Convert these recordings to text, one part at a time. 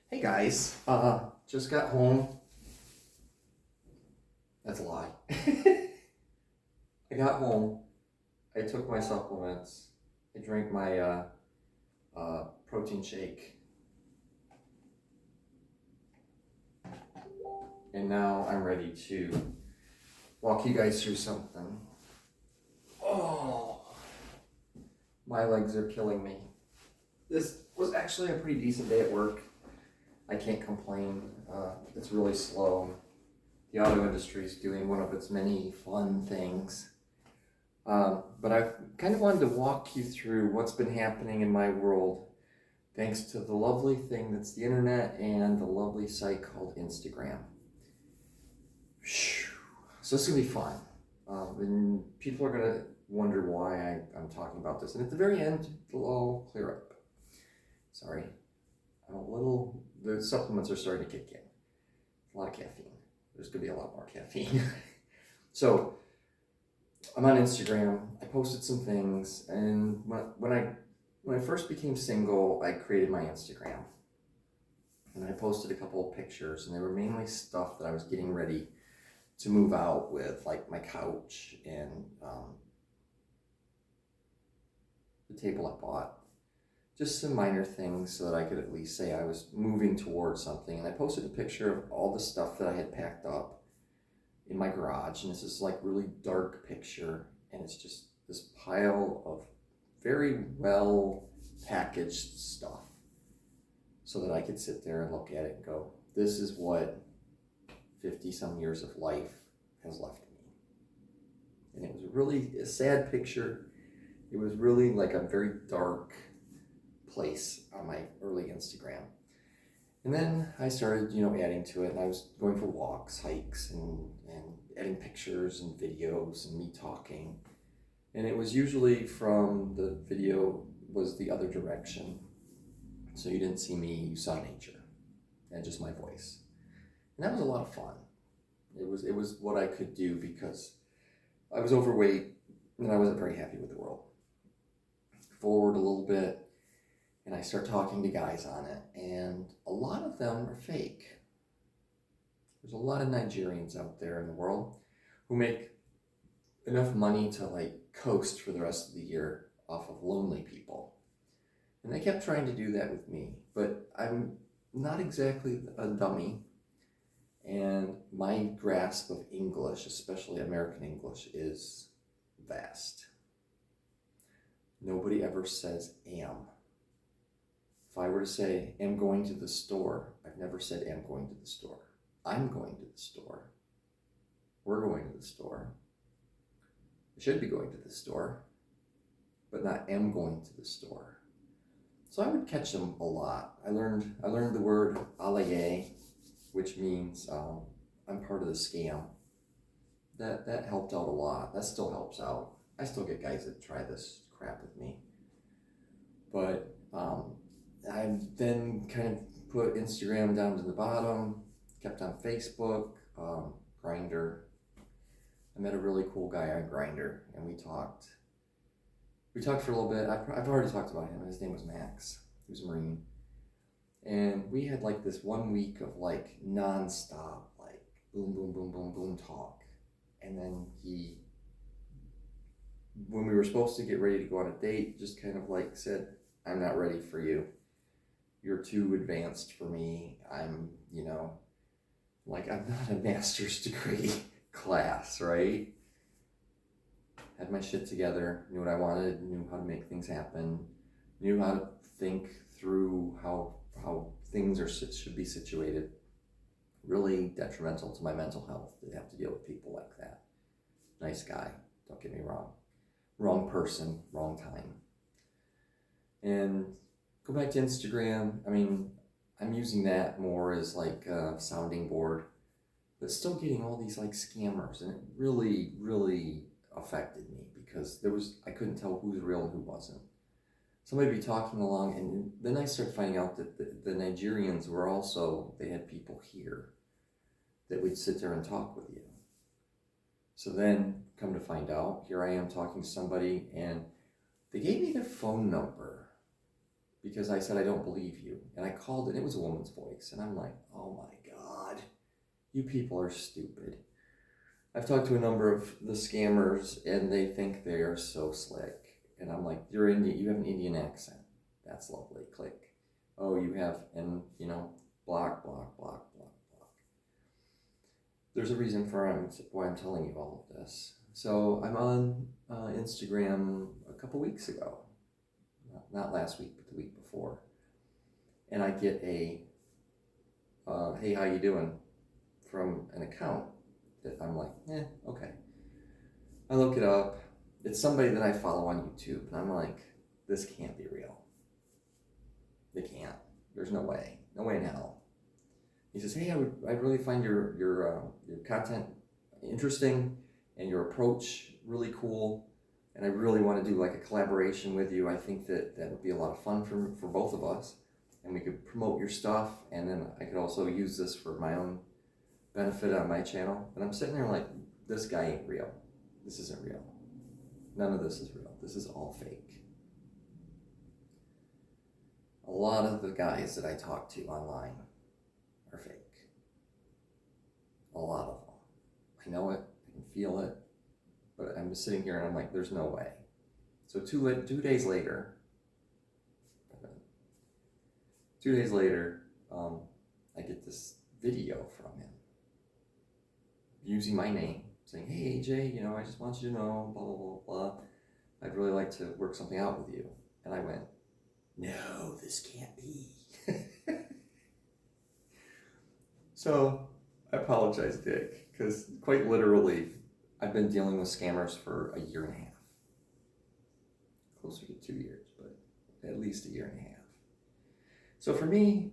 Hey guys, just got home. That's a lie. I got home. I took my supplements. I drank my protein shake, and now I'm ready to walk you guys through something. Oh, my legs are killing me. This was actually a pretty decent day at work. I can't complain. It's really slow. The auto industry is doing one of its many fun things. But I kind of wanted to walk you through what's been happening in my world thanks to the lovely thing that's the internet and the lovely site called Instagram. So this is going to be fun. And people are going to wonder why I'm talking about this. And at the very end, it'll all clear up. Sorry. The supplements are starting to kick in. A lot of caffeine. There's going to be a lot more caffeine. So, I'm on Instagram. I posted some things, and when I first became single, I created my Instagram, and I posted a couple of pictures, and they were mainly stuff that I was getting ready to move out with, like my couch and the table I bought. Just some minor things so that I could at least say I was moving towards something. And I posted a picture of all the stuff that I had packed up in my garage, and this is like really dark picture, and it's just this pile of very well packaged stuff so that I could sit there and look at it and go, this is what 50 some years of life has left me. And it was really a sad picture. It was really like a very dark place on my early Instagram. And then I started, adding to it, and I was going for walks, hikes, and adding pictures and videos and me talking. And it was usually from the video was the other direction. So you didn't see me, you saw nature and just my voice. And that was a lot of fun. It was what I could do because I was overweight and I wasn't very happy with the world. Forward a little bit, and I start talking to guys on it, and a lot of them are fake. There's a lot of Nigerians out there in the world who make enough money to coast for the rest of the year off of lonely people. And they kept trying to do that with me, but I'm not exactly a dummy, and my grasp of English, especially American English, is vast. Nobody ever says am. If I were to say, am going to the store, I've never said am going to the store. I'm going to the store. We're going to the store. I should be going to the store, but not am going to the store. So I would catch them a lot. I learned the word alaye, which means I'm part of the scam. That helped out a lot. That still helps out. I still get guys that try this crap with me. But I then kind of put Instagram down to the bottom, kept on Facebook, Grindr. I met a really cool guy on Grindr, and we talked. We talked for a little bit. I've already talked about him. His name was Max. He was a Marine. And we had this 1 week of nonstop, boom, boom, boom, boom, boom talk. And then when we were supposed to get ready to go on a date, just kind of said, I'm not ready for you. You're too advanced for me. I'm not a master's degree class, right? Had my shit together, knew what I wanted, knew how to make things happen, knew how to think through how things should be situated. Really detrimental to my mental health to have to deal with people like that. Nice guy, don't get me wrong. Wrong person, wrong time. And go back to Instagram. I mean, I'm using that more as a sounding board, but still getting all these scammers, and it really, really affected me because I couldn't tell who's real and who wasn't. Somebody would be talking along, and then I started finding out that the Nigerians were also, they had people here that would sit there and talk with you. So then, come to find out, here I am talking to somebody, and they gave me their phone number because I said, I don't believe you. And I called it, it was a woman's voice. And I'm like, oh my God, you people are stupid. I've talked to a number of the scammers and they think they are so slick. And I'm like, you have an Indian accent. That's lovely. Click. Oh, you have, and block, block, block, block, block. There's a reason for why I'm telling you all of this. So I'm on Instagram a couple weeks ago. Not last week, but the week before. And I get a, hey, how you doing? From an account that I'm like, okay. I look it up. It's somebody that I follow on YouTube. And I'm like, this can't be real. It can't. There's no way. No way in hell. He says, hey, I really find your content interesting and your approach really cool. And I really want to do like a collaboration with you. I think that would be a lot of fun for both of us. And we could promote your stuff. And then I could also use this for my own benefit on my channel. And I'm sitting there like, this guy ain't real. This isn't real. None of this is real. This is all fake. A lot of the guys that I talk to online are fake. A lot of them. I know it. I can feel it. But I'm just sitting here and I'm like, there's no way. So 2 days later, I get this video from him using my name, saying, hey, AJ, I just want you to know, blah, blah, blah, blah. I'd really like to work something out with you. And I went, no, this can't be. So I apologize, Dick, because quite literally, I've been dealing with scammers for a year and a half. Closer to 2 years, but at least a year and a half. So for me,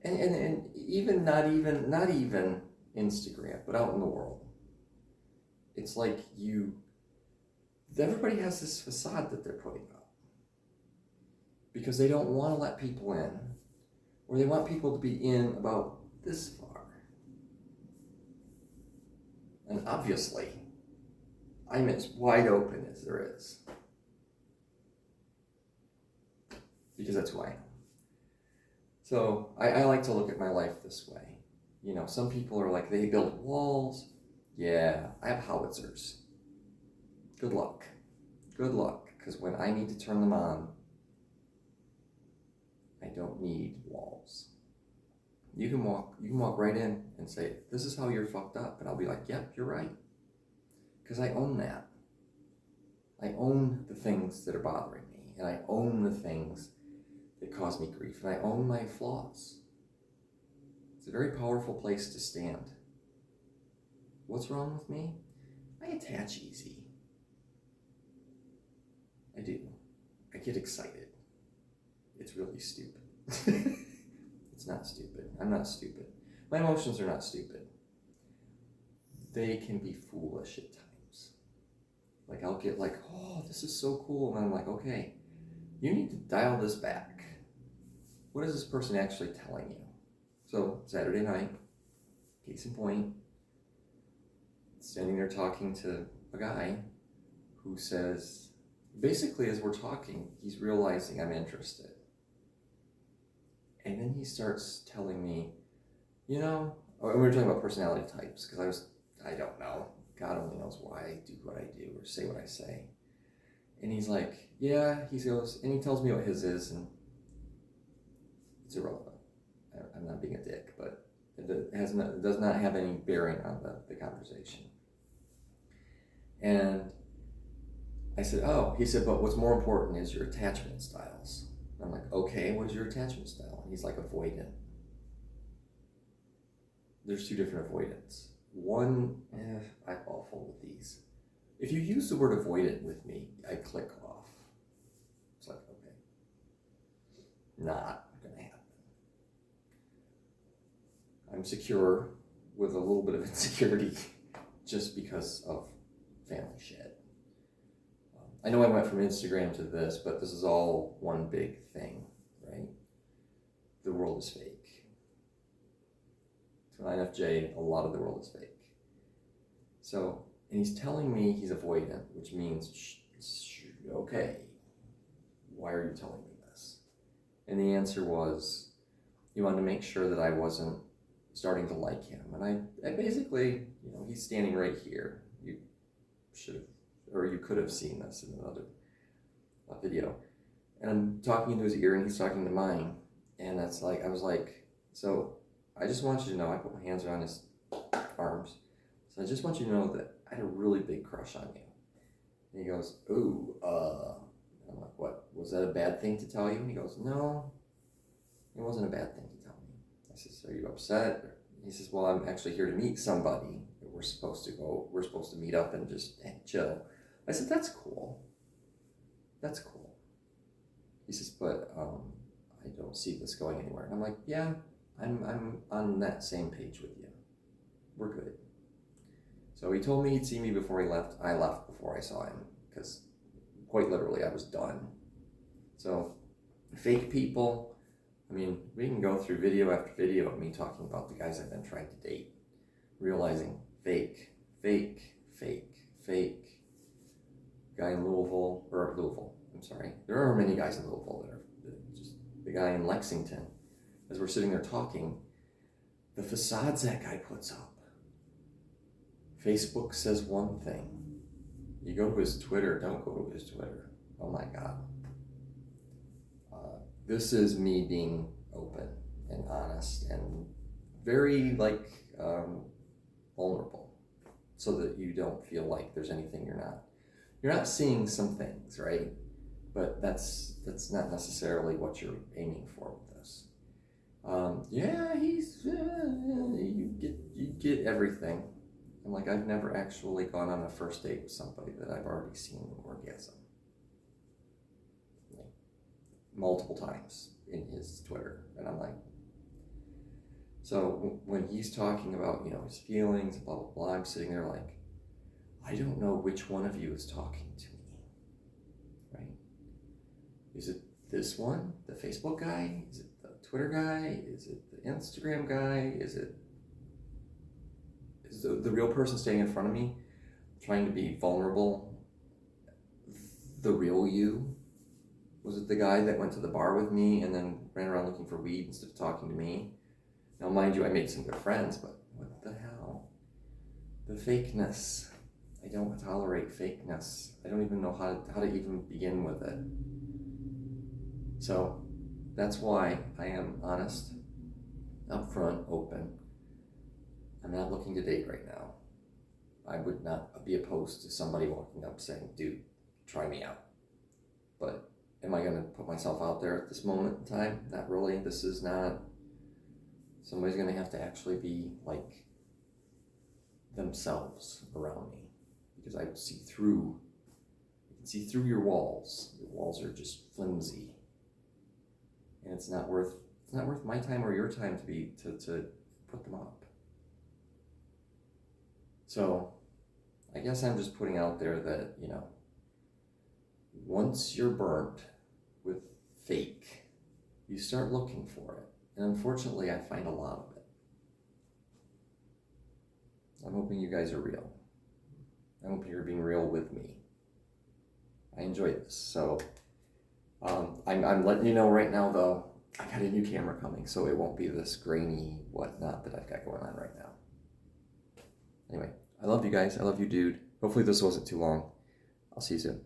and even not even Instagram, but out in the world, it's like everybody has this facade that they're putting up because they don't want to let people in, or they want people to be in about this far. And obviously, I'm as wide open as there is. Because that's who I am. So I like to look at my life this way. Some people are like, they build walls. Yeah, I have howitzers. Good luck. Good luck. Because when I need to turn them on, I don't need walls. You can walk right in and say, this is how you're fucked up. And I'll be like, yep, you're right. Because I own that. I own the things that are bothering me. And I own the things that cause me grief. And I own my flaws. It's a very powerful place to stand. What's wrong with me? I attach easy. I do. I get excited. It's really stupid. It's not stupid. I'm not stupid. My emotions are not stupid. They can be foolish at times. Like I'll get like, oh, this is so cool. And I'm like, okay, you need to dial this back. What is this person actually telling you? So Saturday night, case in point, standing there talking to a guy who says, basically as we're talking, he's realizing I'm interested. And then he starts telling me, we were talking about personality types, because I don't know. God only knows why I do what I do or say what I say. And he's like, yeah, he goes, and he tells me what his is, and it's irrelevant. I'm not being a dick, but it does not have any bearing on the conversation. And I said, oh, he said, but what's more important is your attachment styles. I'm like, okay, what is your attachment style? And he's like, avoidant. There's two different avoidants. One, I'm awful with these. If you use the word avoidant with me, I click off. It's like, okay, not gonna happen. I'm secure with a little bit of insecurity just because of family shit. I know I went from Instagram to this, but this is all one big thing, right? The world is fake. To an INFJ, a lot of the world is fake. So, and he's telling me he's avoidant, which means, okay, why are you telling me this? And the answer was he wanted to make sure that I wasn't starting to like him. And I basically, he's standing right here. You should have, or you could have seen this in another video. And I'm talking into his ear and he's talking to mine. And that's like, I was like, so I just want you to know, I put my hands around his arms. So I just want you to know that I had a really big crush on you. And he goes, ooh, I'm like, what? Was that a bad thing to tell you? And he goes, no, it wasn't a bad thing to tell me. I says, are you upset? He says, well, I'm actually here to meet somebody. We're supposed to meet up and just chill. I said, that's cool. That's cool. He says, but I don't see this going anywhere. And I'm like, yeah, I'm on that same page with you. We're good. So he told me he'd see me before he left. I left before I saw him because quite literally I was done. So fake people, I mean, we can go through video after video of me talking about the guys I've been trying to date, realizing fake, fake, fake, fake. Guy in Louisville, I'm sorry. There are many guys in Louisville that are just the guy in Lexington. As we're sitting there talking, the facades that guy puts up. Facebook says one thing. You go to his Twitter, don't go to his Twitter. Oh my God. This is me being open and honest and very vulnerable so that you don't feel like there's anything you're not seeing some things, right? But that's not necessarily what you're aiming for with this. You get everything. And like, I've never actually gone on a first date with somebody that I've already seen orgasm. Like, multiple times in his Twitter. And I'm like, so when he's talking about, his feelings, blah, blah, blah, I'm sitting there like, I don't know which one of you is talking to me, right? Is it this one, the Facebook guy? Is it the Twitter guy? Is it the Instagram guy? Is the real person standing in front of me trying to be vulnerable the real you? Was it the guy that went to the bar with me and then ran around looking for weed instead of talking to me? Now, mind you, I made some good friends, but what the hell? The fakeness. I don't tolerate fakeness. I don't even know how to even begin with it. So that's why I am honest, upfront, open. I'm not looking to date right now. I would not be opposed to somebody walking up saying, dude, try me out. But am I going to put myself out there at this moment in time? Not really. This is not. Somebody's going to have to actually be like themselves around me, because I see through. You can see through your walls. Your walls are just flimsy, and it's not worth my time or your time to put them up. So I guess I'm just putting out there that, once you're burnt with fake, you start looking for it. And unfortunately, I find a lot of it. I'm hoping you guys are real. I'm hoping you're being real with me. I enjoy this. So I'm letting you know right now, though, I got a new camera coming, so it won't be this grainy whatnot that I've got going on right now. Anyway, I love you guys. I love you, dude. Hopefully this wasn't too long. I'll see you soon.